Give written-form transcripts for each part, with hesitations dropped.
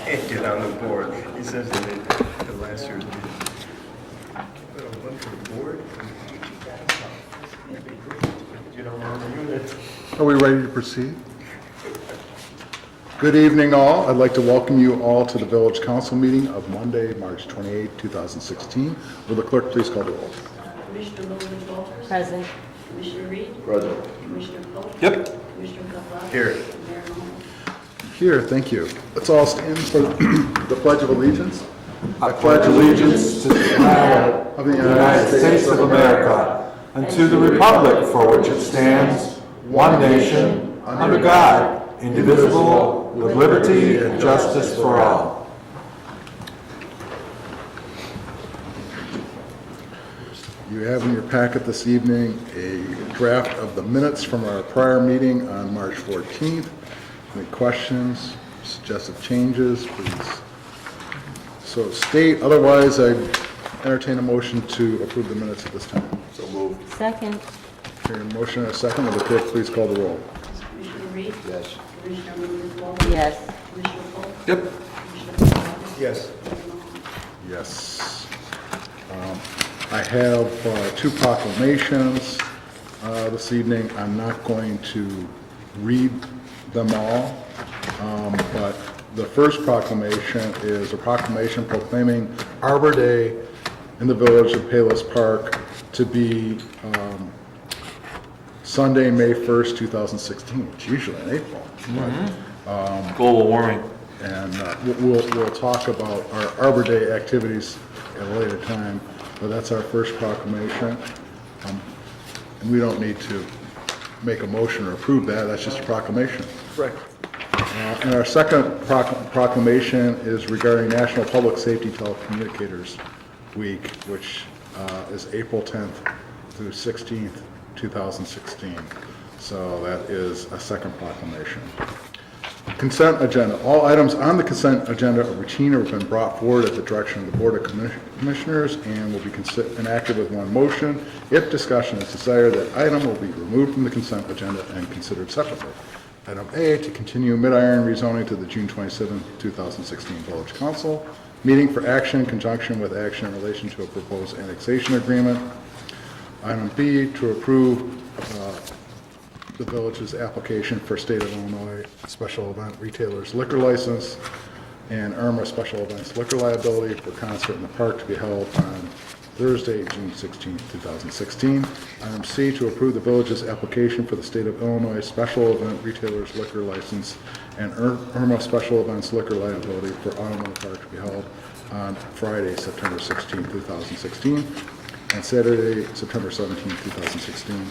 can't get on the board. He says that the last year's meeting. One for the board. You don't know the unit. Are we ready to proceed? Good evening, all. I'd like to welcome you all to the Village Council meeting of Monday, March 28, 2016. Will the clerk please call the roll? Commissioner Lowell Walters. Present. Commissioner Reed. Present. Commissioner Polk. Yep. Commissioner Gonzalez. Here. Mayor Longfellow. Here, thank you. Let's all stand for the Pledge of Allegiance. I pledge allegiance to the flag Of the of the United States of America and to the republic for which it stands, one nation, under God, indivisible, with liberty and justice for all. You have in your packet this evening a draft of the minutes from our prior meeting on March 14th. Any questions, suggested changes, please so state. Otherwise, I entertain a motion to approve the minutes at this time. So moved. Second. Hearing a motion and a second, will the clerk please call the roll? Commissioner Reed. Yes. Commissioner Lowell Walters. Yes. Commissioner Polk. Yep. Commissioner Gonzalez. Yes. Mayor Longfellow. Yes. I have two proclamations this evening. I'm not going to read them all, but the first proclamation is a proclamation proclaiming Arbor Day in the village of Palos Park to be Sunday, May 1st, 2016. It's usually in April. Global warming. And we'll talk about our Arbor Day activities at a later time, but that's our first proclamation. And we don't need to make a motion or approve that, that's just a proclamation. Right. And our second proclamation is regarding National Public Safety Telecommunicators Week, which is April 10th through 16th, 2016. So that is a second proclamation. Consent agenda. All items on the consent agenda are routine or have been brought forward at the direction of the Board of Commissioners and will be enacted with one motion. If discussion is desired, that item will be removed from the consent agenda and considered separately. Item A, to continue Mid-Iron rezoning to the June 27, 2016 Village Council meeting for action in conjunction with action in relation to a proposed annexation agreement. Item B, to approve the village's application for State of Illinois Special Event Retailers Liquor License and IRMA Special Events Liquor Liability for concert in the park to be held on Thursday, June 16, 2016. Item C, to approve the village's application for the State of Illinois Special Event Retailers Liquor License and IRMA Special Events Liquor Liability for Autumn in the Park to be held on Friday, September 16, 2016, and Saturday, September 17, 2016.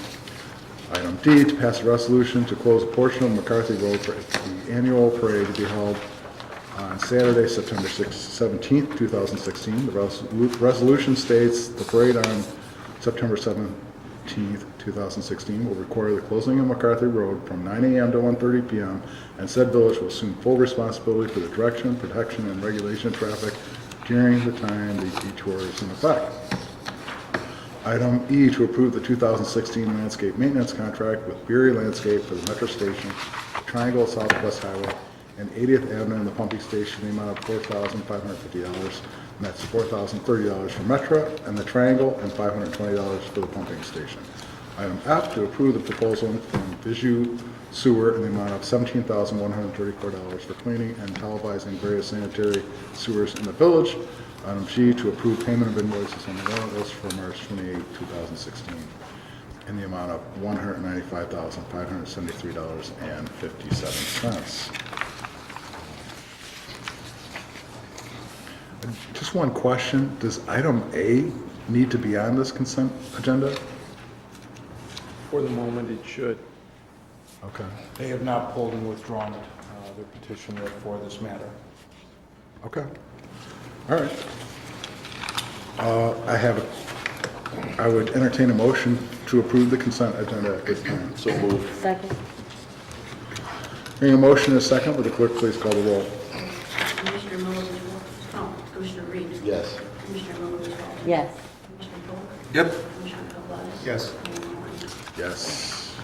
Item D, to pass a resolution to close a portion of McCarthy Road for the annual parade to be held on Saturday, September 17th, 2016. The resolution states the parade on September 17th, 2016 will require the closing of McCarthy Road from 9 a.m. to 1:30 p.m. and said village will assume full responsibility for the direction, protection, and regulation of traffic during the time the detour is in effect. Item E, to approve the 2016 landscape maintenance contract with Beery Landscape for the Metro Station, Triangle Southwest Highway, and 80th Avenue and the pumping station in the amount of $4,550. And that's $4,030 for Metro and the Triangle and $520 for the pumping station. Item F, to approve the proposal from Visu Sewer in the amount of $17,134 for cleaning and televising various sanitary sewers in the village. Item G, to approve payment of invoices on the warrant list for March 28, 2016 in the amount of $195,573.57. Just one question, does item A need to be on this consent agenda? For the moment, it should. Okay. They have not pulled and withdrawn their petition for this matter. Okay. All right. I would entertain a motion to approve the consent agenda at this time. So moved. Second. Hearing a motion and a second, would the clerk please call the roll? Commissioner Lowell Walters. Oh, Commissioner Reed. Yes. Commissioner Lowell Walters. Yes. Commissioner Polk. Yep. Commissioner Gonzalez. Yes. Mayor Longfellow. Yes.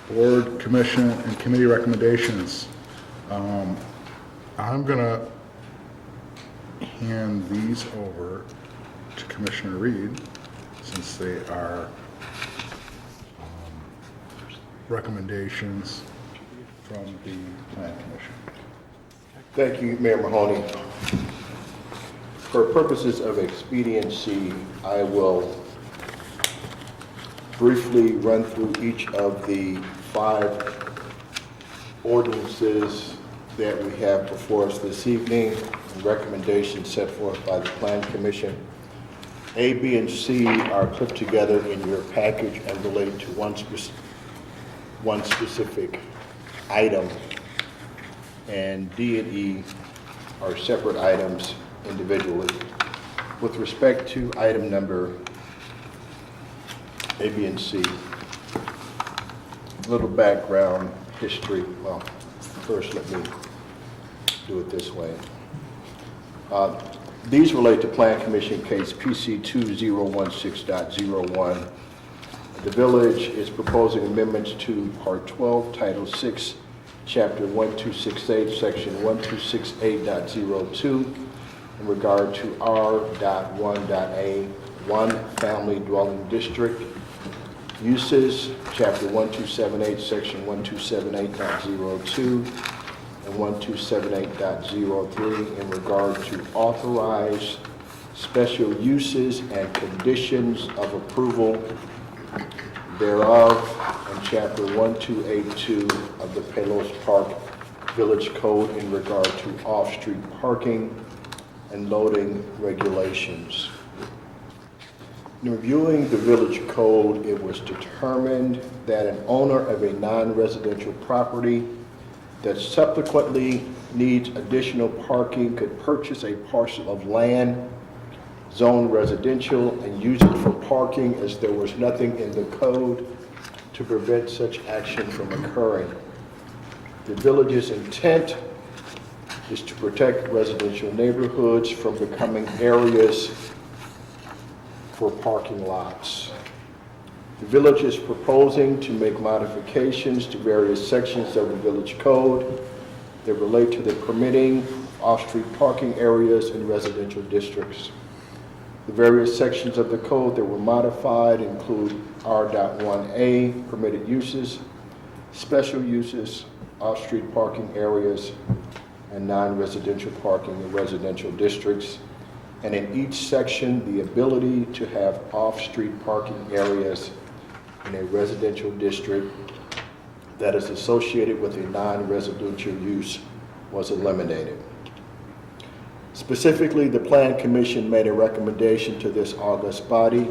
Board, commission, and committee recommendations. I'm gonna hand these over to Commissioner Reed, since they are recommendations from the Plan Commission. Thank you, Mayor Mahoney. For purposes of expediency, I will briefly run through each of the 5 ordinances that we have before us this evening, and recommendations set forth by the Plan Commission. A, B, and C are clipped together in your package and relate to one specific item, and D and E are separate items individually. With respect to item number A, B, and C, a little background history. Well, first let me do it this way. These relate to Plan Commission case PC 2016.01. The village is proposing amendments to Part 12, Title 6, Chapter 1268, Section 1268.02, in regard to R.1.A, 1 Family Dwelling District uses, Chapter 1278, Section 1278.02, and 1278.03, in regard to authorized special uses and conditions of approval thereof, and Chapter 1282 of the Palos Park Village Code in regard to off-street parking and loading regulations. In reviewing the Village Code, it was determined that an owner of a non-residential property that subsequently needs additional parking could purchase a parcel of land zoned residential and use it for parking, as there was nothing in the code to prevent such action from occurring. The village's intent is to protect residential neighborhoods from becoming areas for parking lots. The village is proposing to make modifications to various sections of the village code that relate to the permitting off-street parking areas in residential districts. The various sections of the code that were modified include R.1A, permitted uses, special uses, off-street parking areas, and non-residential parking in residential districts. And in each section, the ability to have off-street parking areas in a residential district that is associated with a non-residential use was eliminated. Specifically, the Plan Commission made a recommendation to this august body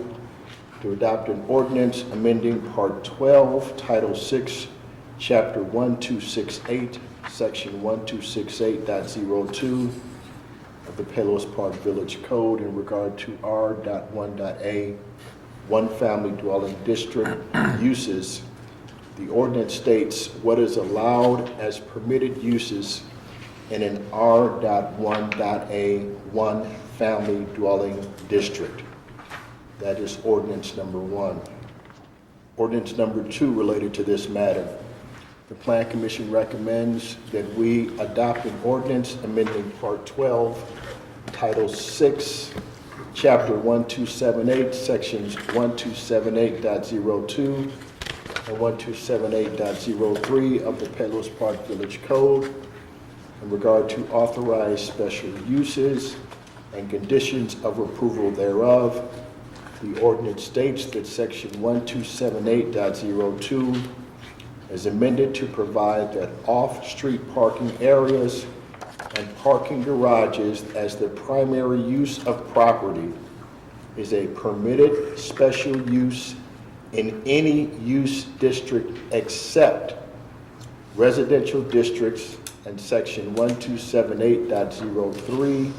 to adopt an ordinance amending Part 12, Title 6, Chapter 1268, Section 1268.02 of the Palos Park Village Code in regard to R.1.A, 1 Family Dwelling District uses. The ordinance states what is allowed as permitted uses in an R.1.A 1 Family Dwelling District. That is ordinance number 1. Ordinance number 2 related to this matter. The Plan Commission recommends that we adopt an ordinance amending Part 12, Title 6, Chapter 1278, Sections 1278.02 and 1278.03 of the Palos Park Village Code in regard to authorized special uses and conditions of approval thereof. The ordinance states that Section 1278.02 is amended to provide that off-street parking areas and parking garages as the primary use of property is a permitted special use in any use district except residential districts, and Section 1278.03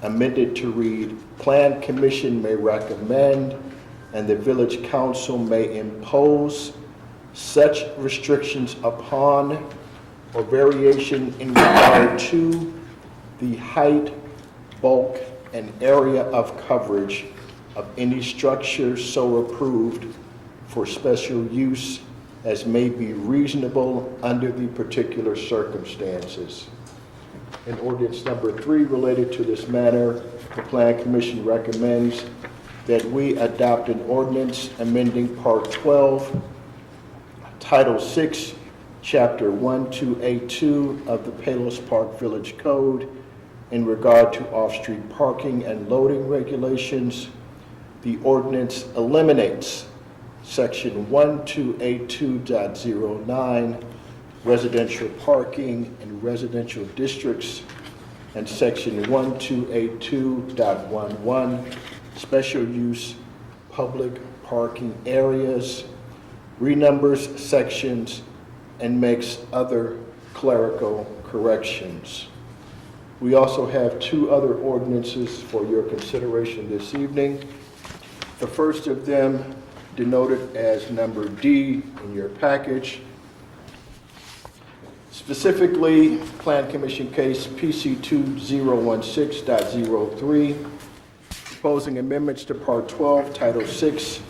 amended to read, Plan Commission may recommend and the Village Council may impose such restrictions upon or variation in regard to the height, bulk, and area of coverage of any structure so approved for special use as may be reasonable under the particular circumstances. And ordinance number 3 related to this matter, the Plan Commission recommends that we adopt an ordinance amending Part 12, Title 6, Chapter 1282 of the Palos Park Village Code in regard to off-street parking and loading regulations. The ordinance eliminates Section 1282.09, residential parking in residential districts, and Section 1282.11, special use public parking areas, renumbers sections, and makes other clerical corrections. We also have 2 other ordinances for your consideration this evening. The first of them, denoted as number D in your package, specifically Plan Commission Case PC 2016.03, proposing amendments to Part 12, Title 6,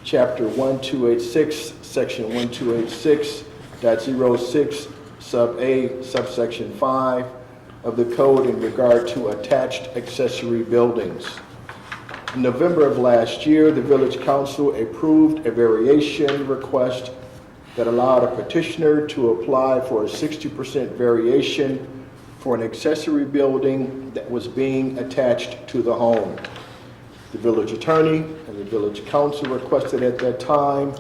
Chapter 1286, Section 1286.06, Sub A, Subsection 5 of the Code in regard to attached accessory buildings. In November of last year, the Village Council approved a variation request that allowed a petitioner to apply for a 60% variation for an accessory building that was being attached to the home. The village attorney and the Village Council requested at that time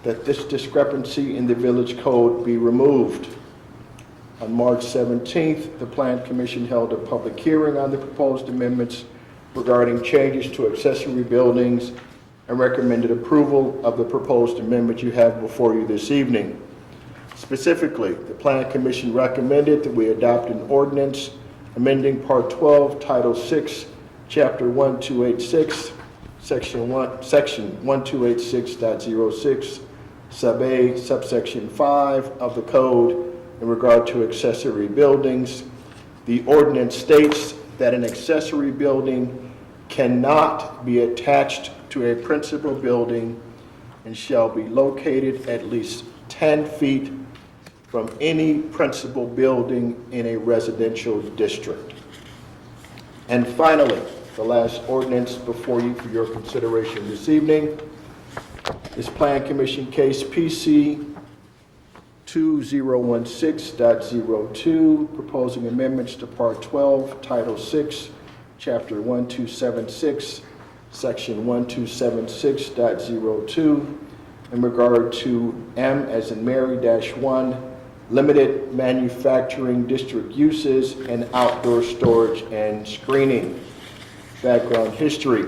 that this discrepancy in the Village Code be removed. On March 17th, the Plan Commission held a public hearing on the proposed amendments regarding changes to accessory buildings and recommended approval of the proposed amendment you have before you this evening. Specifically, the Plan Commission recommended that we adopt an ordinance amending Part 12, Title 6, Chapter 1286, Section 1286.06, Sub A, Subsection 5 of the Code in regard to accessory buildings. The ordinance states that an accessory building cannot be attached to a principal building and shall be located at least 10 feet from any principal building in a residential district. And finally, the last ordinance before you for your consideration this evening is Plan Commission Case PC 2016.02, proposing amendments to Part 12, Title 6, Chapter 1276, Section 1276.02, in regard to M as in Mary-1, limited manufacturing district uses and outdoor storage and screening. Background history.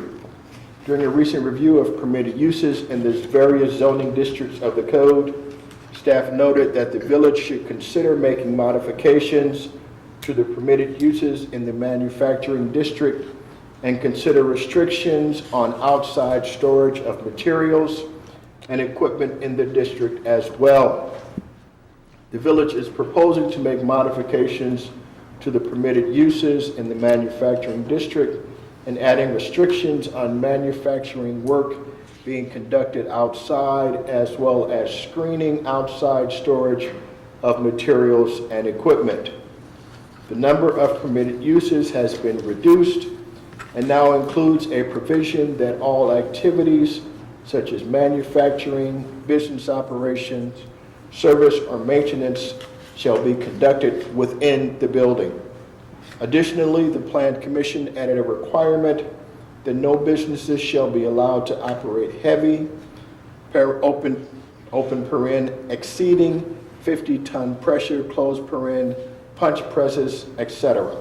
During a recent review of permitted uses in the various zoning districts of the code, staff noted that the village should consider making modifications to the permitted uses in the manufacturing district and consider restrictions on outside storage of materials and equipment in the district as well. The village is proposing to make modifications to the permitted uses in the manufacturing district and adding restrictions on manufacturing work being conducted outside, as well as screening outside storage of materials and equipment. The number of permitted uses has been reduced and now includes a provision that all activities such as manufacturing, business operations, service, or maintenance shall be conducted within the building. Additionally, the Plan Commission added a requirement that no businesses shall be allowed to operate heavy, open paren, exceeding 50-ton pressure, closed paren, punch presses, etc.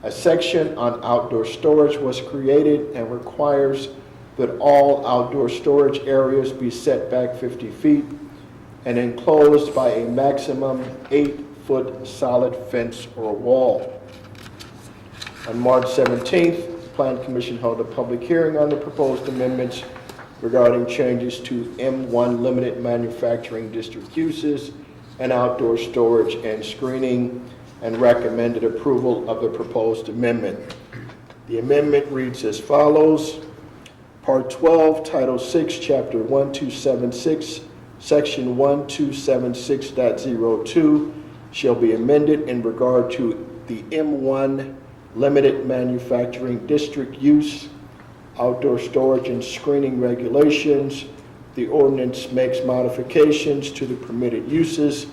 A section on outdoor storage was created and requires that all outdoor storage areas be set back 50 feet and enclosed by a maximum 8-foot solid fence or wall. On March 17th, the Plan Commission held a public hearing on the proposed amendments regarding changes to M1 limited manufacturing district uses and outdoor storage and screening, and recommended approval of the proposed amendment. The amendment reads as follows. Part 12, Title 6, Chapter 1276, Section 1276.02 shall be amended in regard to the M1 Limited Manufacturing District use, outdoor storage and screening regulations. The ordinance makes modifications to the permitted uses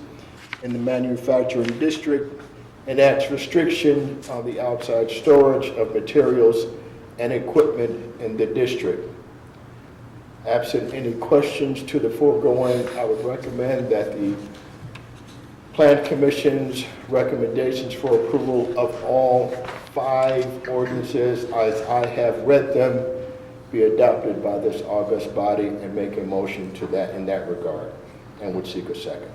in the manufacturing district and adds restriction on the outside storage of materials and equipment in the district. Absent any questions to the foregoing, I would recommend that the Plan Commission's recommendations for approval of all 5 ordinances as I have read them be adopted by this august body, and make a motion to that in that regard, and would seek a second.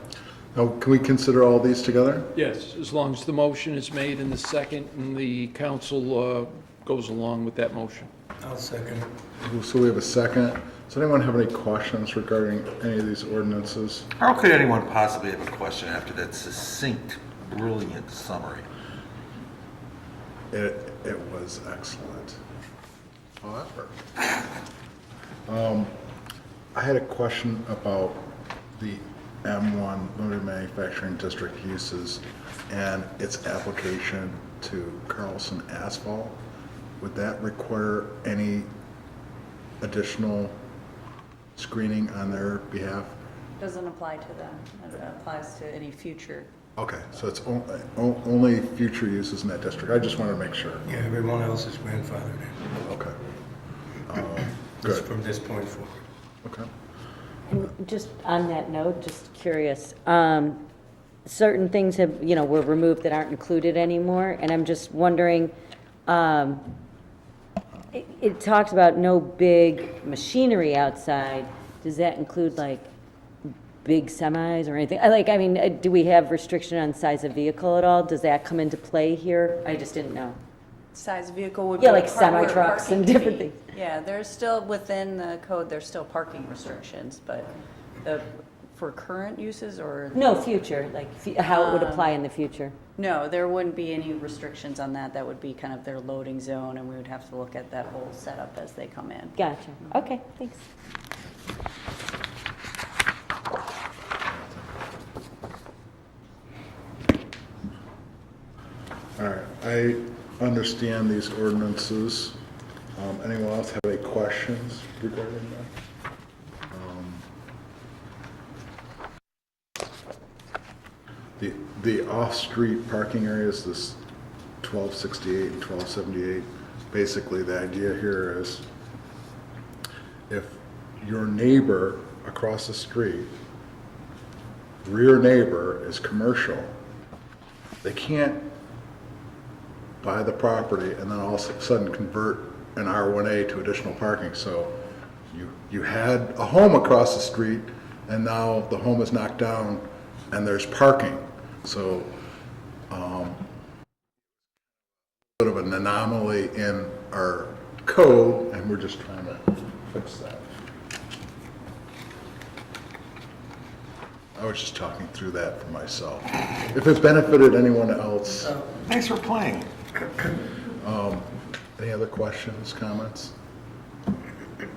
Now, can we consider all these together? Yes, as long as the motion is made in the second and the council goes along with that motion. I'll second it. So we have a second. Does anyone have any questions regarding any of these ordinances? How could anyone possibly have a question after that succinct, brilliant summary? It was excellent. However, I had a question about the M1 Limited Manufacturing District uses and its application to Carlson Asphalt. Would that require any additional screening on their behalf? Doesn't apply to them. It applies to any future. Okay, so it's only future uses in that district. I just wanted to make sure. Yeah, everyone else is grandfathered in. Okay. Just Good. from this point forward. Okay. And just on that note, just curious, certain things have, were removed that aren't included anymore, and I'm just wondering, it talks about no big machinery outside. Does that include like big semis or anything? Do we have restriction on size of vehicle at all? Does that come into play here? I just didn't know. Size of vehicle would be. Yeah, like where semi-trucks parking and would different be. things. Yeah, there's still, within the code, there's still parking restrictions, but for current uses or? No, future, like how it would apply in the future. No, there wouldn't be any restrictions on that. That would be kind of their loading zone, and we would have to look at that whole setup as they come in. Gotcha. Okay, thanks. All right, I understand these ordinances. Anyone else have any questions regarding that? The off-street parking areas, this 1268 and 1278, basically the idea here is if your neighbor across the street, rear neighbor is commercial, they can't buy the property and then all of a sudden convert an R1A to additional parking. So you had a home across the street and now the home is knocked down and there's parking. So bit of an anomaly in our code, and we're just trying to fix that. I was just talking through that for myself. If it's benefited anyone else. Thanks for playing. Any other questions, comments?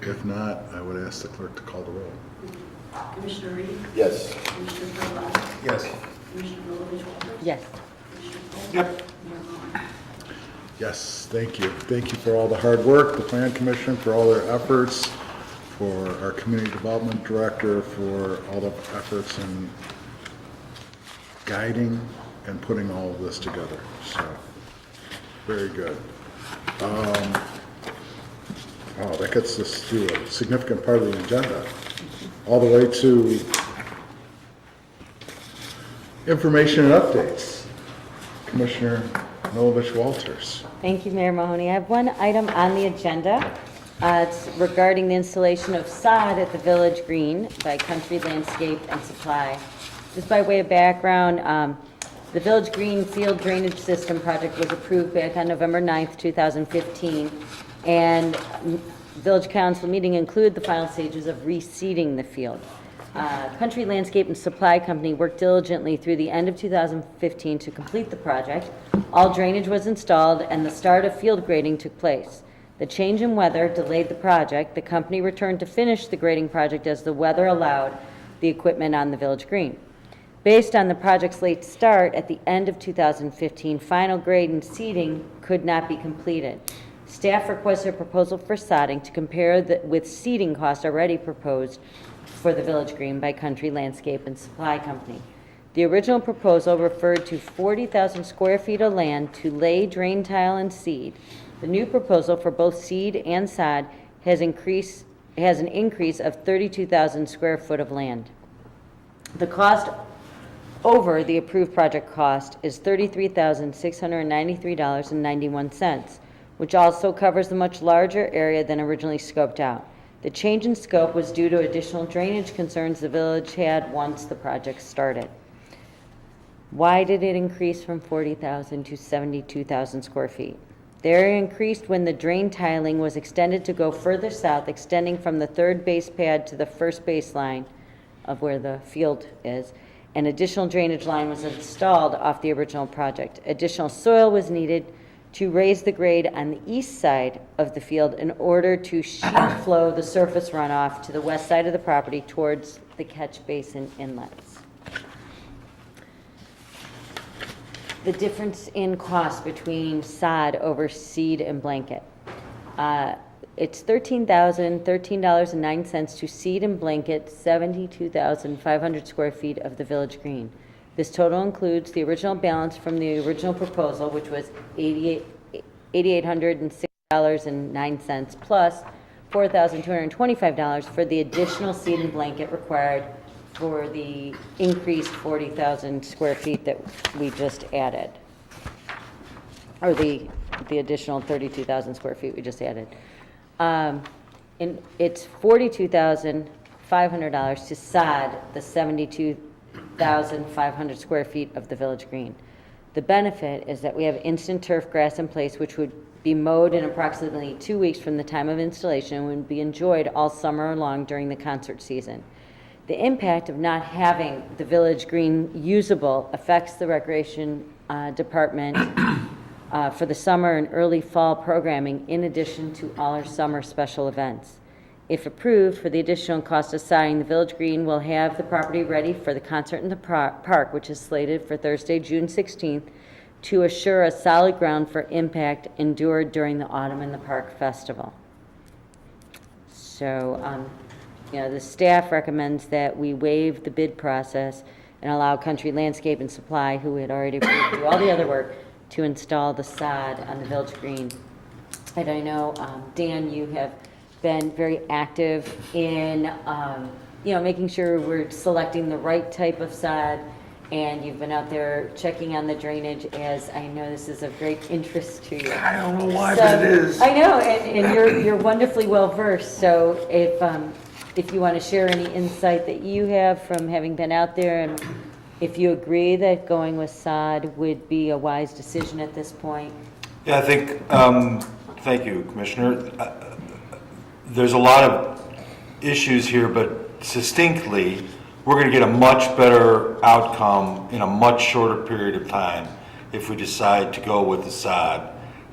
If not, I would ask the clerk to call the roll. Commissioner Reed? Yes. Commissioner Garvelia? Yes. Commissioner Milovich Walters? Yes. Commissioner Cole? Yep. Mayor Mahoney? Yes, thank you. Thank you for all the hard work, the Plan Commission for all their efforts, for our Community Development Director for all the efforts in guiding and putting all of this together. So, very good. Oh, that gets us to a significant part of the agenda, all the way to information and updates. Commissioner Milovich Walters. Thank you, Mayor Mahoney. I have one item on the agenda. It's regarding the installation of sod at the Village Green by Country Landscape and Supply. Just by way of background, the Village Green Field Drainage System project was approved back on November 9th, 2015, and Village Council meeting included the final stages of reseeding the field. Country Landscape and Supply Company worked diligently through the end of 2015 to complete the project. All drainage was installed and the start of field grading took place. The change in weather delayed the project. The company returned to finish the grading project as the weather allowed the equipment on the Village Green. Based on the project's late start at the end of 2015, final grade and seeding could not be completed. Staff requested a proposal for sodding to compare with seeding costs already proposed for the Village Green by Country Landscape and Supply Company. The original proposal referred to 40,000 square feet of land to lay drain tile and seed. The new proposal for both seed and sod has an increase of 32,000 square foot of land. The cost over the approved project cost is $33,693.91, which also covers a much larger area than originally scoped out. The change in scope was due to additional drainage concerns the village had once the project started. Why did it increase from 40,000 to 72,000 square feet? The area increased when the drain tiling was extended to go further south, extending from the third base pad to the first baseline of where the field is. An additional drainage line was installed off the original project. Additional soil was needed to raise the grade on the east side of the field in order to sheet flow the surface runoff to the west side of the property towards the catch basin inlets. The difference in cost between sod over seed and blanket. It's $13,013.09 to seed and blanket 72,500 square feet of the Village Green. This total includes the original balance from the original proposal, which was $8,806.09 plus $4,225 for the additional seed and blanket required for the increased 40,000 square feet that we just added, or the additional 32,000 square feet we just added. And it's $42,500 to sod the 72,500 square feet of the Village Green. The benefit is that we have instant turf grass in place, which would be mowed in approximately 2 weeks from the time of installation and would be enjoyed all summer long during the concert season. The impact of not having the Village Green usable affects the Recreation Department for the summer and early fall programming, in addition to all our summer special events. If approved, for the additional cost of sodding, the Village Green will have the property ready for the concert in the park, which is slated for Thursday, June 16th, to assure a solid ground for impact endured during the Autumn in the Park Festival. So, the staff recommends that we waive the bid process and allow Country Landscape and Supply, who had already approved to do all the other work, to install the sod on the Village Green. And I know, Dan, you have been very active in, making sure we're selecting the right type of sod, and you've been out there checking on the drainage, as I know this is of great interest to you. I don't know why, but it is. I know, and you're wonderfully well versed. So if you want to share any insight that you have from having been out there, and if you agree that going with sod would be a wise decision at this point. Yeah, I think, thank you, Commissioner. There's a lot of issues here, but succinctly, we're going to get a much better outcome in a much shorter period of time if we decide to go with the sod.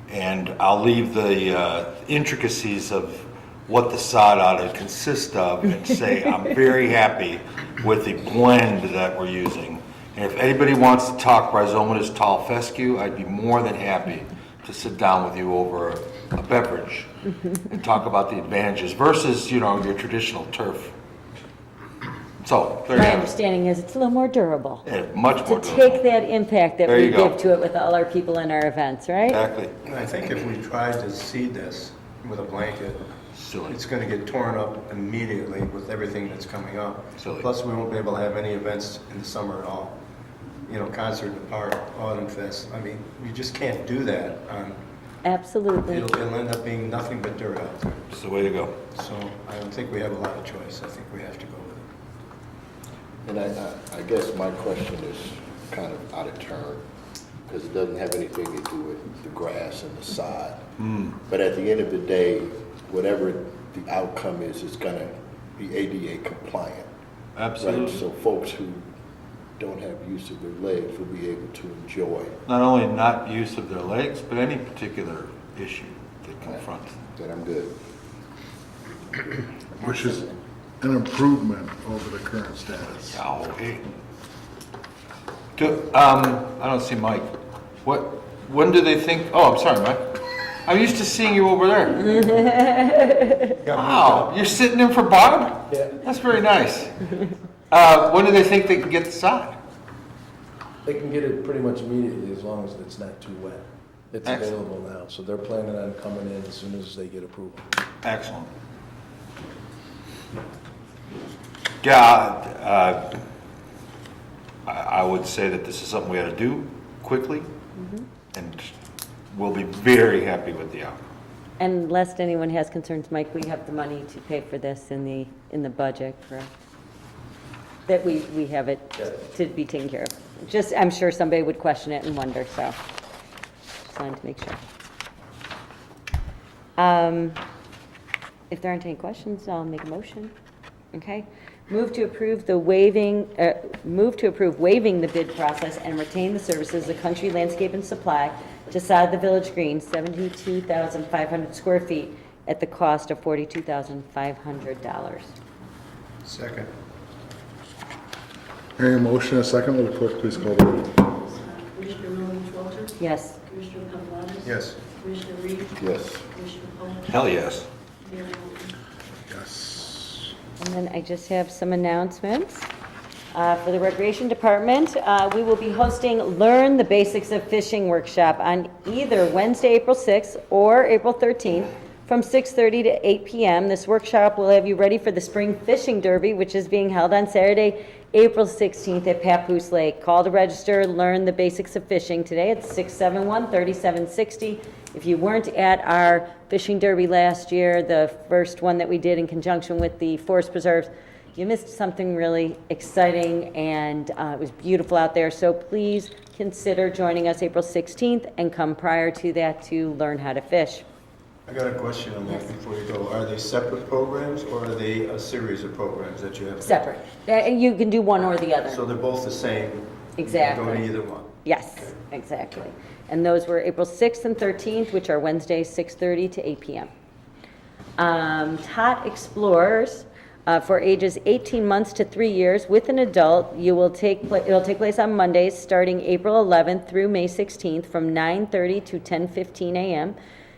And I'll leave the intricacies of what the sod ought to consist of and say I'm very happy with the blend that we're using. And if anybody wants to talk Rhizomatous tall fescue, I'd be more than happy to sit down with you over a beverage and talk about the advantages versus, your traditional turf. So, there you My have it. understanding is it's a little more durable. Yeah, much more To durable. take that impact that There we you go. give to it with all our people in our events, right? Exactly. I think if we tried to seed this with a blanket, Silly. it's going to get torn up immediately with everything that's coming up. Silly. Plus, we won't be able to have any events in the summer at all. Concert in the park, Autumn Fest. I mean, you just can't do that. Absolutely. It'll end up being nothing but dirt out there. It's the way to go. So I don't think we have a lot of choice. I think we have to go with it. And I guess my question is kind of out of turn, because it doesn't have anything to do with the grass and the sod. But at the end of the day, whatever the outcome is, it's gonna be ADA compliant. Right? Absolutely. So folks who don't have use of their legs will be able to enjoy. Not only not use of their legs, but any particular issue that confronts them. Then I'm good. Which is an improvement over the current status. Oh, hey. I don't see Mike. When do they think, oh, I'm sorry, Mike. I'm used to seeing you over there. Wow, you're sitting in for Barb? Yeah. That's very nice. When do they think they can get the sod? They can get it pretty much immediately as long as it's not too wet. It's Excellent. available now, so they're planning on coming in as soon as they get approval. Excellent. Yeah, I would say that this is something we ought to do quickly, and we'll be very happy with the outcome. And lest anyone has concerns, Mike, we have the money to pay for this in the budget, correct? That we have it to be taken care of. Just, I'm sure somebody would question it and wonder, so just wanted to make sure. If there aren't any questions, I'll make a motion. Okay? Move to approve waiving the bid process and retain the services of Country Landscape and Supply to sod the Village Green, 72,500 square feet at the cost of $42,500. Second. Hearing a motion, a second, will the clerk please call the roll? Commissioner Milovich Walters? Yes. Commissioner Pavlonis? Yes. Commissioner Reed? Yes. Commissioner Polk? Hell, yes. Mayor Longfellow? Yes. And then I just have some announcements. For the Recreation Department, we will be hosting Learn the Basics of Fishing workshop on either Wednesday, April 6th or April 13th from 6:30 to 8 p.m. This workshop will have you ready for the Spring Fishing Derby, which is being held on Saturday, April 16th at Papoose Lake. Call to register, learn the basics of fishing today at 671-3760. If you weren't at our fishing derby last year, the first one that we did in conjunction with the Forest Preserves, you missed something really exciting, and it was beautiful out there. So please consider joining us April 16th and come prior to that to learn how to fish. I got a question on that before you go. Are they separate programs or are they a series of programs that you have? Separate. You can do one or the other. So they're both the same? Exactly. You can go to either one? Yes, exactly. And those were April 6th and 13th, which are Wednesdays, 6:30 to 8 p.m. Tot Explorers, for ages 18 months to 3 years with an adult, it'll take place on Mondays, starting April 11th through May 16th from 9:30 to 10:15 a.m.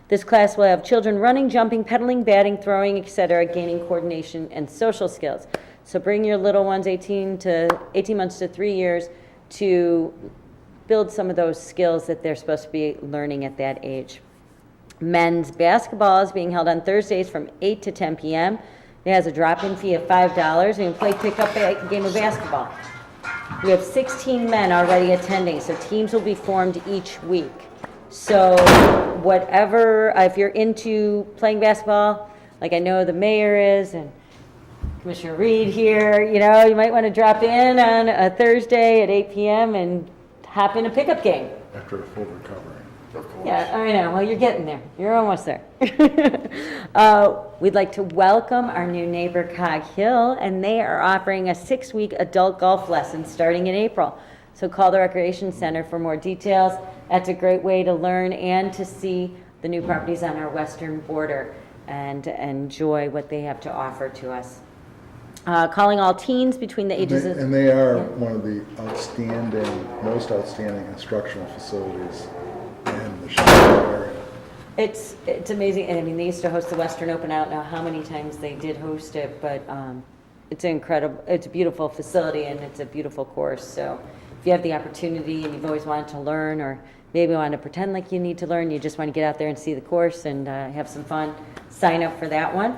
This class will have children running, jumping, pedaling, batting, throwing, etc., gaining coordination and social skills. So bring your little ones 18 months to 3 years to build some of those skills that they're supposed to be learning at that age. Men's basketball is being held on Thursdays from 8 to 10 p.m. It has a drop-in fee of $5, and you can play pickup a game of basketball. We have 16 men already attending, so teams will be formed each week. So whatever, if you're into playing basketball, like I know the mayor is, and Commissioner Reed here, you might want to drop in on a Thursday at 8 p.m. and hop in a pickup game. After a full recovery. Yeah, I know. Well, you're getting there. You're almost there. We'd like to welcome our new neighbor, Cog Hill, and they are offering a 6-week adult golf lesson starting in April. So call the Recreation Center for more details. That's a great way to learn and to see the new properties on our western border and enjoy what they have to offer to us. Calling all teens between the ages of... And they are one of the most outstanding instructional facilities in the Chicago area. It's amazing. And I mean, they used to host the Western Open. I don't know how many times they did host it, but it's a beautiful facility and it's a beautiful course. So if you have the opportunity and you've always wanted to learn, or maybe want to pretend like you need to learn, you just want to get out there and see the course and have some fun, sign up for that one.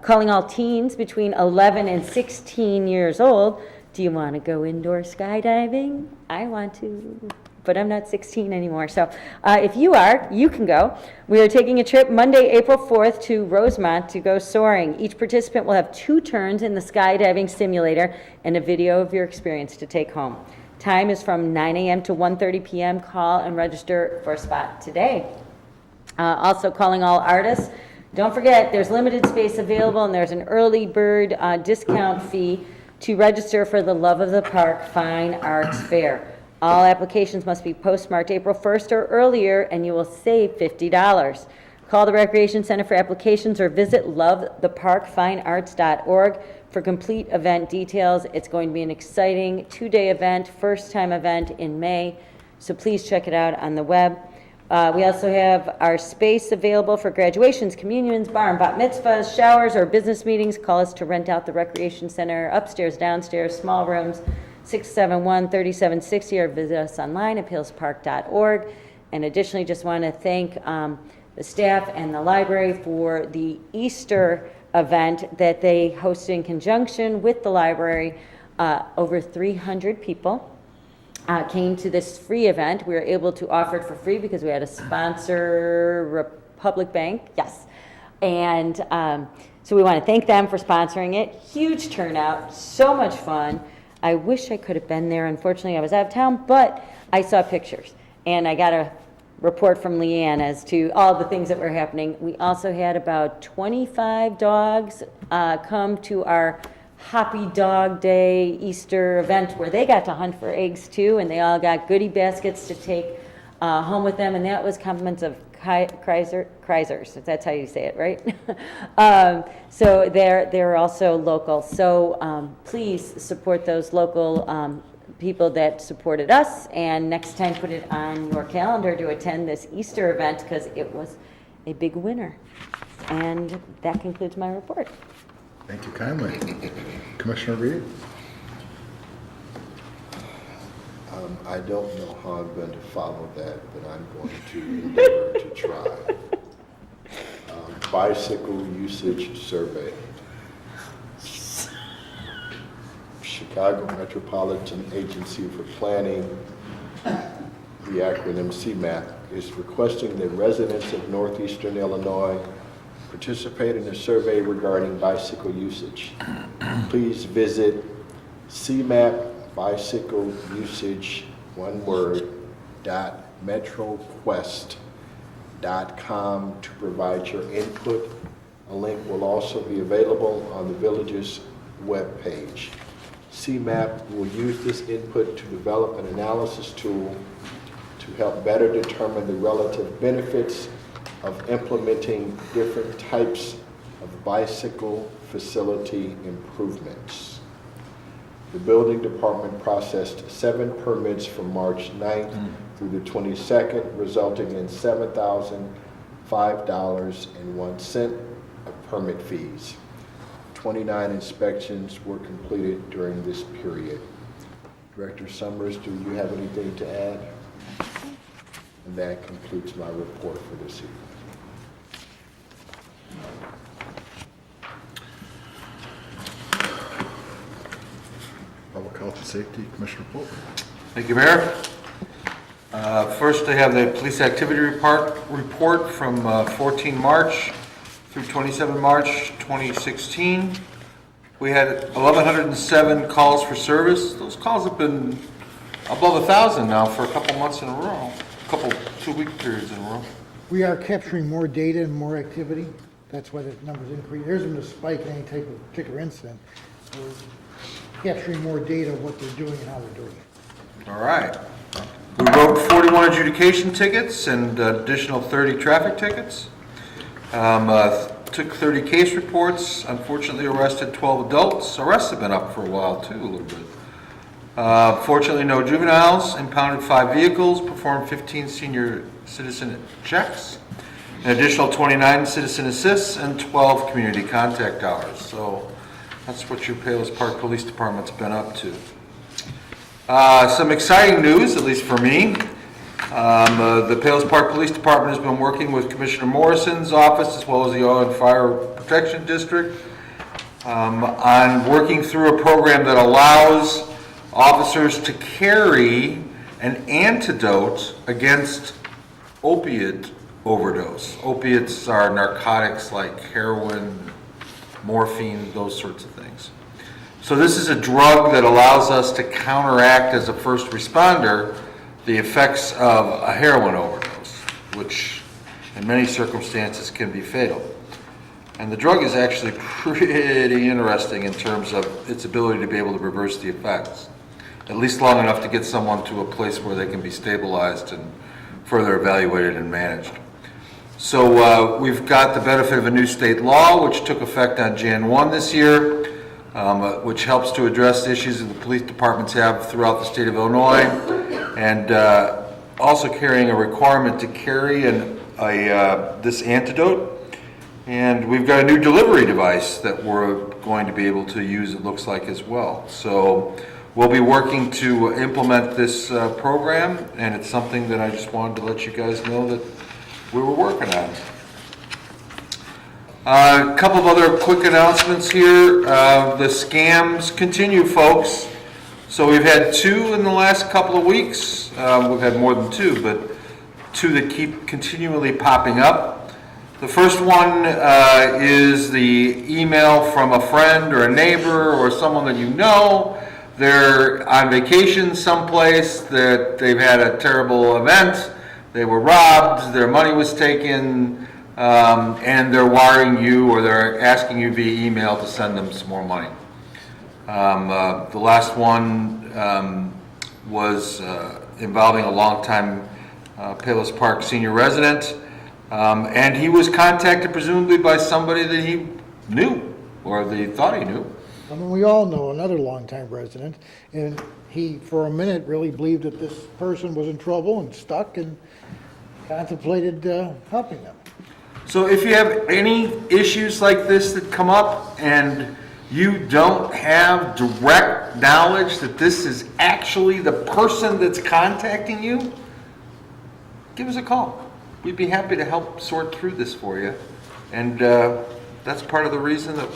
Calling all teens between 11 and 16 years old. Do you want to go indoor skydiving? I want to, but I'm not 16 anymore. So if you are, you can go. We are taking a trip Monday, April 4th to Rosemont to go soaring. Each participant will have 2 turns in the skydiving simulator and a video of your experience to take home. Time is from 9 a.m. to 1:30 p.m. Call and register for a spot today. Also calling all artists. Don't forget, there's limited space available and there's an early bird discount fee to register for the Love of the Park Fine Arts Fair. All applications must be postmarked April 1st or earlier, and you will save $50. Call the Recreation Center for applications or visit lovetheparkfinearts.org. For complete event details, it's going to be an exciting 2-day event, first-time event in May, so please check it out on the web. We also have our space available for graduations, communions, bar and bat mitzvahs, showers, or business meetings. Call us to rent out the recreation center upstairs, downstairs, small rooms, 671-3760, or visit us online at palespark.org. And additionally, just want to thank the staff and the library for the Easter event that they hosted in conjunction with the library. Over 300 people came to this free event. We were able to offer it for free because we had a sponsor, Republic Bank, yes. And so we want to thank them for sponsoring it. Huge turnout, so much fun. I wish I could have been there. Unfortunately, I was out of town, but I saw pictures. And I got a report from Leanne as to all the things that were happening. We also had about 25 dogs come to our Happy Dog Day Easter event where they got to hunt for eggs too, and they all got goodie baskets to take home with them, and that was compliments of Kreisers, if that's how you say it, right? So they're also local. So please support those local people that supported us, and next time put it on your calendar to attend this Easter event because it was a big winner. And that concludes my report. Thank you kindly. Commissioner Reed? I don't know how I'm going to follow that, but I'm going to endeavor to try. Bicycle usage survey. Chicago Metropolitan Agency for Planning, the acronym CMAP, is requesting that residents of northeastern Illinois participate in a survey regarding bicycle usage. Please visit CMAP bicycle usage, one word, .metroquest.com to provide your input. A link will also be available on the village's webpage. CMAP will use this input to develop an analysis tool to help better determine the relative benefits of implementing different types of bicycle facility improvements. The building department processed 7 permits from March 9th through the 22nd, resulting in $7,005.01 of permit fees. 29 inspections were completed during this period. Director Summers, do you have anything to add? And that concludes my report for this evening. Public Health and Safety, Commissioner Polk. Thank you, Mayor. First, I have the police activity report from 14 March through 27 March 2016. We had 1,107 calls for service. Those calls have been above 1,000 now for a couple months in a row, a couple 2-week periods in a row. We are capturing more data and more activity. That's why the numbers increase. There isn't a spike in any type of particular incident. We're capturing more data of what they're doing and how they're doing it. All right. We wrote 41 adjudication tickets and additional 30 traffic tickets. Took 30 case reports. Unfortunately, arrested 12 adults. Arrests have been up for a while too, a little bit. Fortunately, no juveniles. Impounded 5 vehicles. Performed 15 senior citizen checks. An additional 29 citizen assists and 12 community contact hours. So that's what your Palos Park Police Department's been up to. Some exciting news, at least for me. The Palos Park Police Department has been working with Commissioner Morrison's office as well as the Oil and Fire Protection District on working through a program that allows officers to carry an antidote against opiate overdose. Opiates are narcotics like heroin, morphine, those sorts of things. So this is a drug that allows us to counteract as a first responder the effects of a heroin overdose, which in many circumstances can be fatal. And the drug is actually pretty interesting in terms of its ability to be able to reverse the effects, at least long enough to get someone to a place where they can be stabilized and further evaluated and managed. So we've got the benefit of a new state law, which took effect on Jan 1 this year, which helps to address issues that the police departments have throughout the state of Illinois, and also carrying a requirement to carry this antidote. And we've got a new delivery device that we're going to be able to use, it looks like, as well. So we'll be working to implement this program, and it's something that I just wanted to let you guys know that we were working on. A couple of other quick announcements here. The scams continue, folks. So we've had 2 in the last couple of weeks. We've had more than 2, but 2 that keep continually popping up. The first one is the email from a friend or a neighbor or someone that you know. They're on vacation someplace, that they've had a terrible event, they were robbed, their money was taken, and they're wiring you or they're asking you via email to send them some more money. The last one was involving a longtime Palos Park senior resident, and he was contacted presumably by somebody that he knew or they thought he knew. I mean, we all know another longtime resident, and he, for a minute, really believed that this person was in trouble and stuck and contemplated helping them. So if you have any issues like this that come up and you don't have direct knowledge that this is actually the person that's contacting you, give us a call. We'd be happy to help sort through this for you. And that's part of the reason that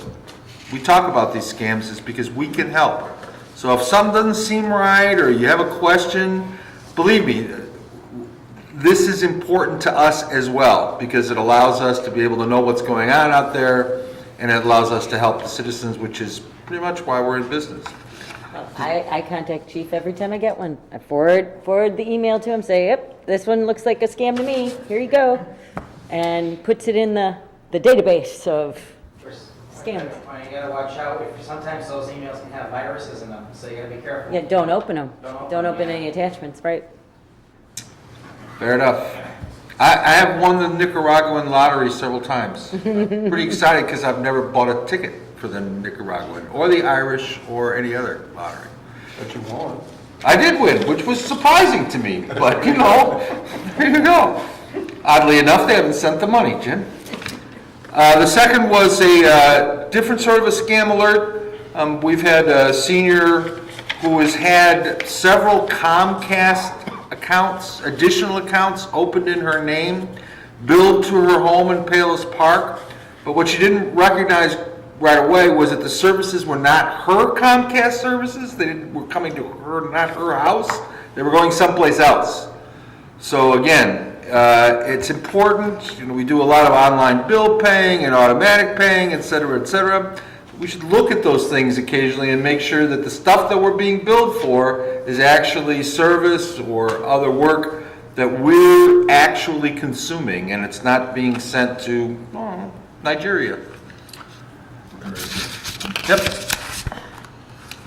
we talk about these scams, is because we can help. So if something doesn't seem right or you have a question, believe me, this is important to us as well, because it allows us to be able to know what's going on out there, and it allows us to help the citizens, which is pretty much why we're in business. I contact Chief every time I get one. I forward the email to him, say, yep, this one looks like a scam to me, here you go. And puts it in the database of scams. You gotta watch out, sometimes those emails can have viruses in them, so you gotta be careful. Yeah, don't open them. Don't Don't open open them. any attachments, right? Fair enough. I have won the Nicaraguan lottery several times. Pretty excited because I've never bought a ticket for the Nicaraguan or the Irish or any other lottery. But you won. I did win, which was surprising to me, but you know, there you go. Oddly enough, they haven't sent the money, Jim. The second was a different sort of a scam alert. We've had a senior who has had several Comcast accounts, additional accounts opened in her name, billed to her home in Palos Park. But what she didn't recognize right away was that the services were not her Comcast services. They were coming to her, not her house. They were going someplace else. So again, it's important. You know, we do a lot of online bill paying and automatic paying, et cetera, et cetera. We should look at those things occasionally and make sure that the stuff that we're being billed for is actually service or other work that we're actually consuming, and it's not being sent to Nigeria. Yep.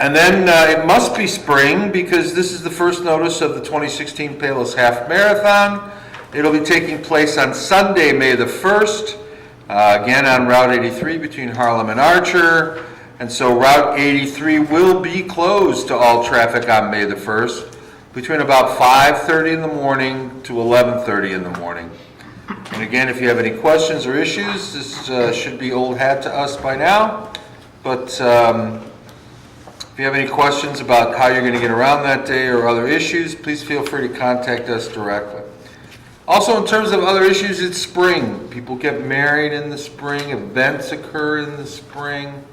And then it must be spring, because this is the first notice of the 2016 Palos Half Marathon. It'll be taking place on Sunday, May the 1st. Again on Route 83 between Harlem and Archer. And so Route 83 will be closed to all traffic on May the 1st between about 5:30 in the morning to 11:30 in the morning. And again, if you have any questions or issues, this should be old hat to us by now. But if you have any questions about how you're going to get around that day or other issues, please feel free to contact us directly. Also, in terms of other issues, it's spring. People get married in the spring. Events occur in the spring.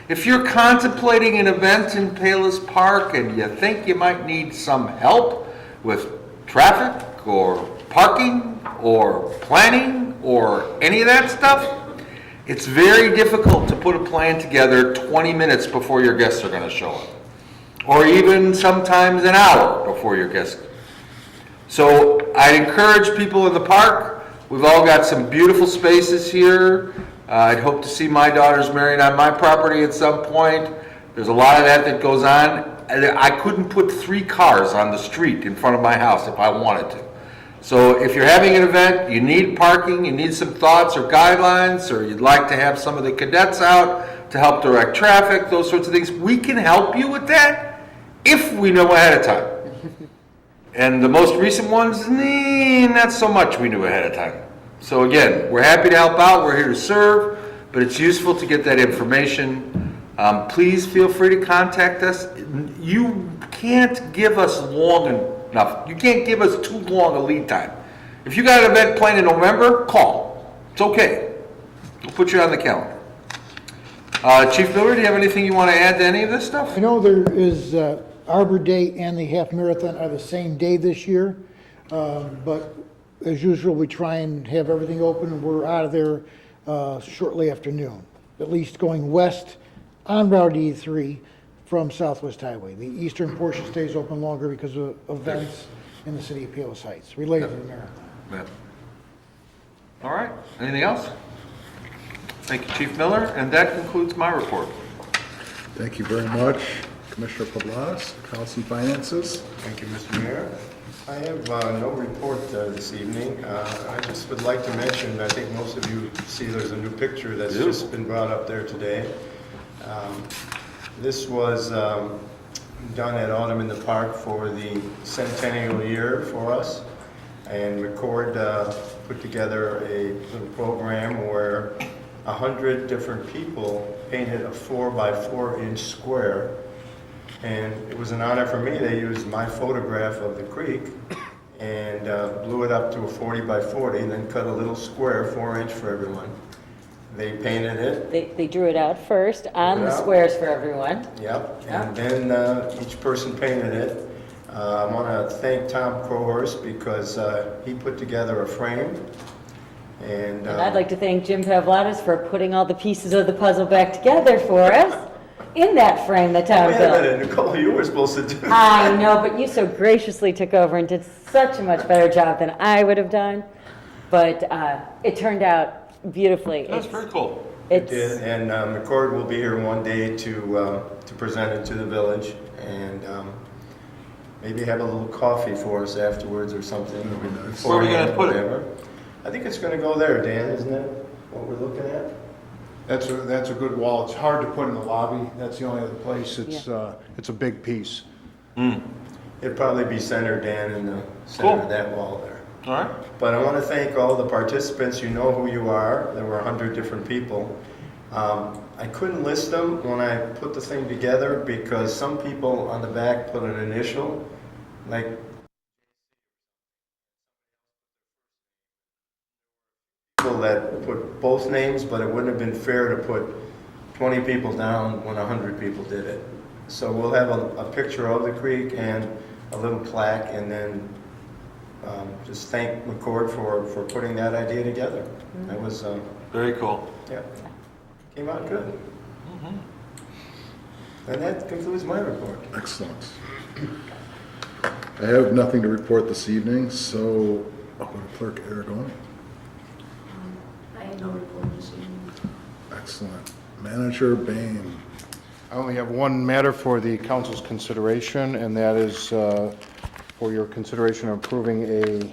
If you're contemplating an event in Palos Park and you think you might need some help with traffic or parking or planning or any of that stuff, it's very difficult to put a plan together 20 minutes before your guests are going to show up, or even sometimes an hour before your guests. So I'd encourage people in the park. We've all got some beautiful spaces here. I'd hope to see my daughters married on my property at some point. There's a lot of that goes on. I couldn't put 3 cars on the street in front of my house if I wanted to. So if you're having an event, you need parking, you need some thoughts or guidelines, or you'd like to have some of the cadets out to help direct traffic, those sorts of things, we can help you with that if we know ahead of time. And the most recent ones, not so much we knew ahead of time. So again, we're happy to help out, we're here to serve, but it's useful to get that information. Please feel free to contact us. You can't give us long enough. You can't give us too long a lead time. If you got an event planned in November, call. It's okay. We'll put you on the calendar. Chief Miller, do you have anything you want to add to any of this stuff? I know there is Arbor Day and the half marathon are the same day this year, but as usual, we try and have everything open, and we're out of there shortly after noon, at least going west on Route E3 from Southwest Highway. The eastern portion stays open longer because of events in the city of Palos Heights related to the marathon. Yeah. All right, anything else? Thank you, Chief Miller, and that concludes my report. Thank you very much, Commissioner Poblanis, Accounts and Finances. Thank you, Mr. Mayor. I have no report this evening. I just would like to mention, I think most of you see there's a new picture that's just been brought up there today. This was done at Autumn in the Park for the centennial year for us. And McCord put together a little program where 100 different people painted a 4x4-inch square. And it was an honor for me. They used my photograph of the creek and blew it up to a 40x40, and then cut a little square, 4-inch for everyone. They painted it. They drew it out first on the squares for everyone. Yep, and then each person painted it. I want to thank Tom Crowhurst because he put together a frame. And I'd like to thank Jim Pavlatis for putting all the pieces of the puzzle back together for us in that frame that Tom wait a built. minute, Nicole, you were supposed to do that. I know, but you so graciously took over and did such a much better job than I would have done. But it turned out beautifully. That's very cool. It did, and McCord will be here one day to present it to the village, and maybe have a little coffee for us afterwards or something. Where are we going to put it? Whatever. I think it's going to go there, Dan, isn't it? What we're looking at? That's a good wall. It's hard to put in the lobby. That's the only other place. It's a big piece. It'd probably be centered, Dan, in the center Cool. of that wall there. All right. But I want to thank all the participants. You know who you are. There were 100 different people. I couldn't list them when I put the thing together because some people on the back put an initial, like people that put both names, but it wouldn't have been fair to put 20 people down when 100 people did it. So we'll have a picture of the creek and a little plaque, and then just thank McCord for putting that idea together. That was, Very cool. yeah, came out good. And that concludes my report. Excellent. I have nothing to report this evening, so I'll go to Clerk Aragon. I have no report this evening. Excellent. Manager Bain. I only have one matter for the council's consideration, and that is for your consideration of approving a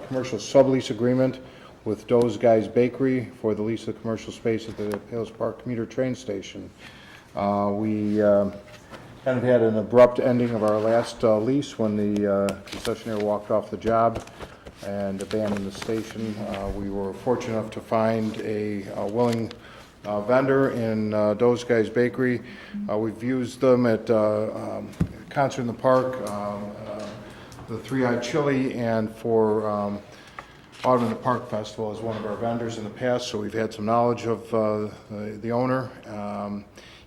commercial sublease agreement with Doe's Guys Bakery for the lease of commercial space at the Palos Park commuter train station. We kind of had an abrupt ending of our last lease when the concessionaire walked off the job and abandoned the station. We were fortunate enough to find a willing vendor in Doe's Guys Bakery. We've used them at Concert in the Park, the Three-Eyed Chili, and for Autumn in the Park Festival as one of our vendors in the past, so we've had some knowledge of the owner.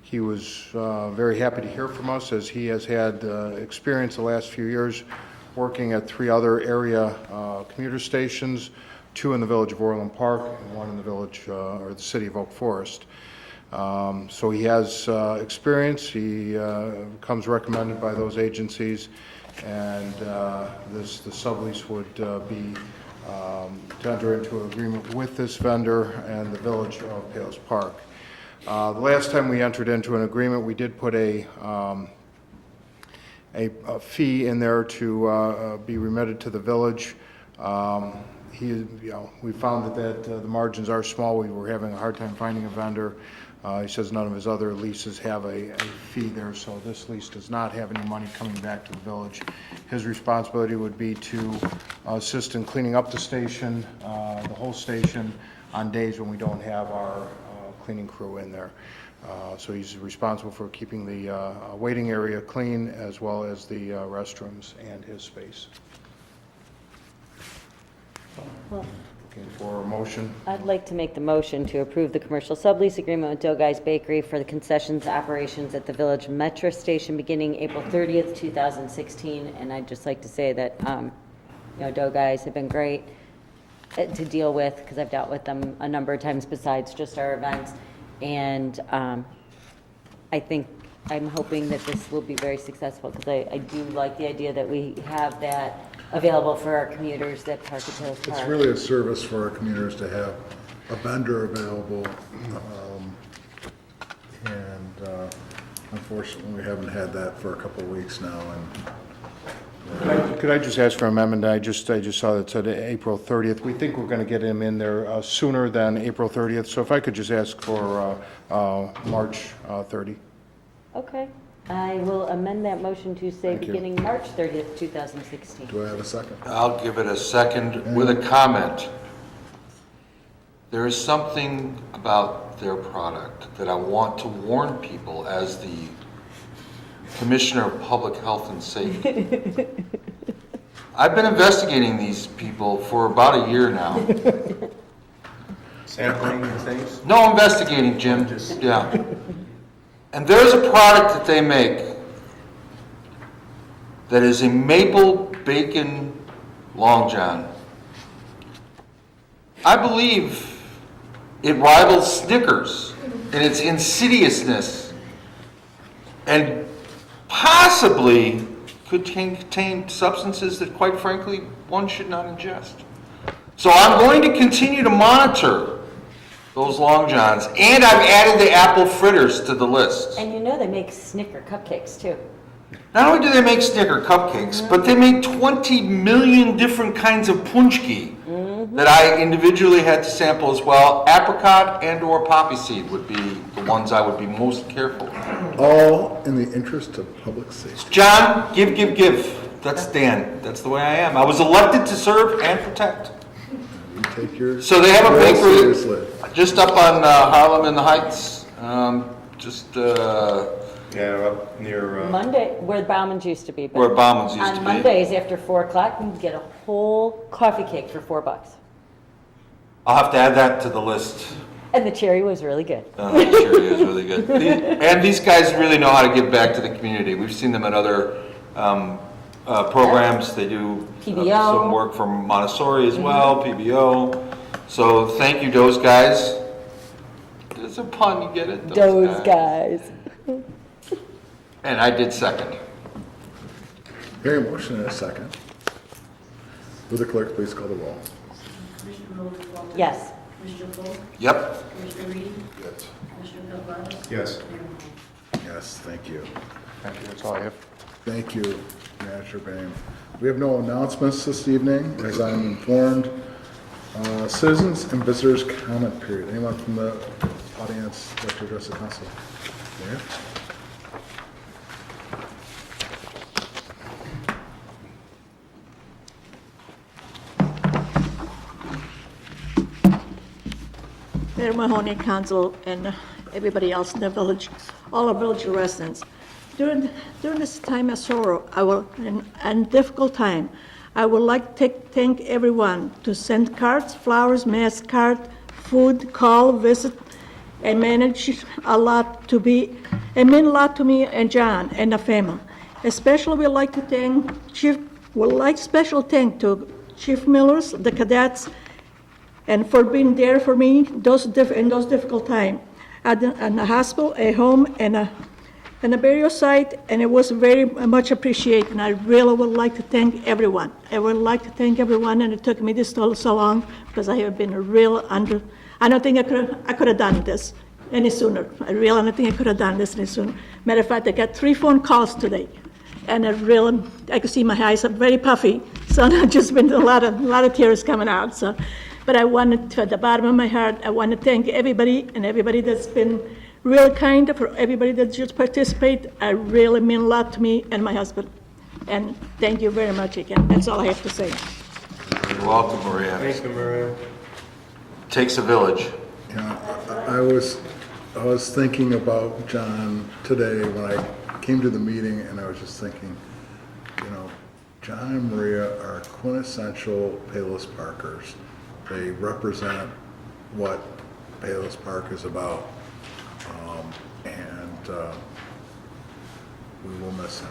He was very happy to hear from us, as he has had experience the last few years working at 3 other area commuter stations, 2 in the village of Orland Park and 1 in the village or the city of Oak Forest. So he has experience. He comes recommended by those agencies, and the sublease would be to enter into an agreement with this vendor and the village of Palos Park. The last time we entered into an agreement, we did put a fee in there to be remitted to the village We found that the margins are small. We were having a hard time finding a vendor. He says none of his other leases have a fee there, so this lease does not have any money coming back to the village. His responsibility would be to assist in cleaning up the station, the whole station, on days when we don't have our cleaning crew in there. So he's responsible for keeping the waiting area clean, as well as the restrooms and his space. Looking for a motion. I'd like to make the motion to approve the commercial sublease agreement with Dough Guys Bakery for the concessions operations at the Village Metro Station beginning April 30th, 2016. And I'd just like to say that, Dough Guys have been great to deal with, because I've dealt with them a number of times besides just our events. And I'm hoping that this will be very successful, because I do like the idea that we have that available for our commuters that park at Hills Park. It's really a service for our commuters to have a vendor available. And unfortunately, we haven't had that for a couple of weeks now. And Could I just ask for an amendment? I just saw that said April 30th. We think we're going to get him in there sooner than April 30th. So if I could just ask for March 30. Okay. I will amend that motion to say Thank you. beginning March 30th, 2016. do I have a second? I'll give it a second with a comment. There is something about their product that I want to warn people as the Commissioner of Public Health and Safety. I've been investigating these people for about a year now. Sampling and things? No investigating, Jim. Yeah. And there's a product that they make that is a maple bacon Long John. I believe it rivals Snickers in its insidiousness and possibly could contain substances that, quite frankly, one should not ingest. So I'm going to continue to monitor those Long Johns, and I've added the apple fritters to the list. And they make Snicker cupcakes too. Not only do they make Snicker cupcakes, but they make 20 million different kinds of punchki that I individually had to sample as well. Apricot and or poppy seed would be the ones I would be most careful of. All in the interest of public safety. John, give. That's Dan. That's the way I am. I was elected to serve and protect. You take your So they have a role bakery seriously. just up on Harlem in the Heights. Yeah, up near, Monday, where Bauman's used to be. but Where Bauman's used to On be. Mondays after 4 o'clock, you can get a whole coffee cake for $4. I'll have to add that to the list. And the cherry was really good. It sure is really good. And these guys really know how to give back to the community. We've seen them at other programs. They do PBO. some work for Montessori as well, PBO. So thank you, those guys. It's a pun, you get it? Those guys. And I did second. Hearing a motion in a second. Will the clerk please call the roll? Commissioner Milovich Walters? Yes. Commissioner Polk? Yep. Commissioner Reed? Yes. Commissioner Pavlovich? yes. Mayor Moore? Yes, thank you. Thank you. That's all I have. Thank you, Manager Boehm. We have no announcements this evening, as I'm informed. Citizens and visitors comment period. Anyone from the audience like to address the council? Mayor? Mayor Mahoney, council, and everybody else in the village, all our village residents. During this time of sorrow, and difficult time, I would like to thank everyone to send cards, flowers, mass card, food, call, visit, and manage a lot to be. It meant a lot to me and John and the family. Especially, we'd like to thank special thank to Chief Millers, the cadets, and for being there for me in those difficult times at the hospital, a home, and a burial site, and it was very much appreciated. And I really would like to thank everyone. I would like to thank everyone, and it took me this so long because I have been I don't think I could have done this any sooner. I really don't think I could have done this any sooner. Matter of fact, I got 3 phone calls today, and I could see my eyes are very puffy, so I've just been a lot of tears coming out, so. But I wanted to, at the bottom of my heart, I want to thank everybody, and everybody that's been real kind, for everybody that just participate. I really mean a lot to me and my husband. And thank you very much again. That's all I have to say. You're welcome, Maria. Thank you, Maria. Takes a village. Yeah, I was thinking about John today when I came to the meeting, and I was just thinking, you know, John and Maria are quintessential Palos Parkers. They represent what Palos Park is about. And we will miss him,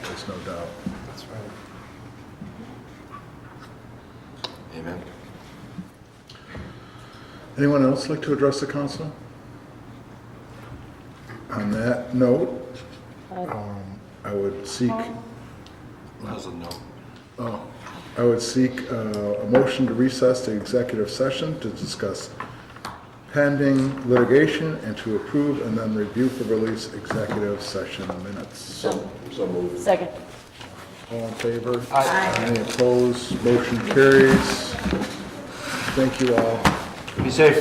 there's no doubt. That's right. Amen. Anyone else like to address the council? On that note, I would seek, How's a no? I would seek a motion to recess the executive session to discuss pending litigation and to approve and then review for release executive session minutes. So moved. Second. All in favor? Aye. Any opposed? Motion carries. Thank you all. Be safe.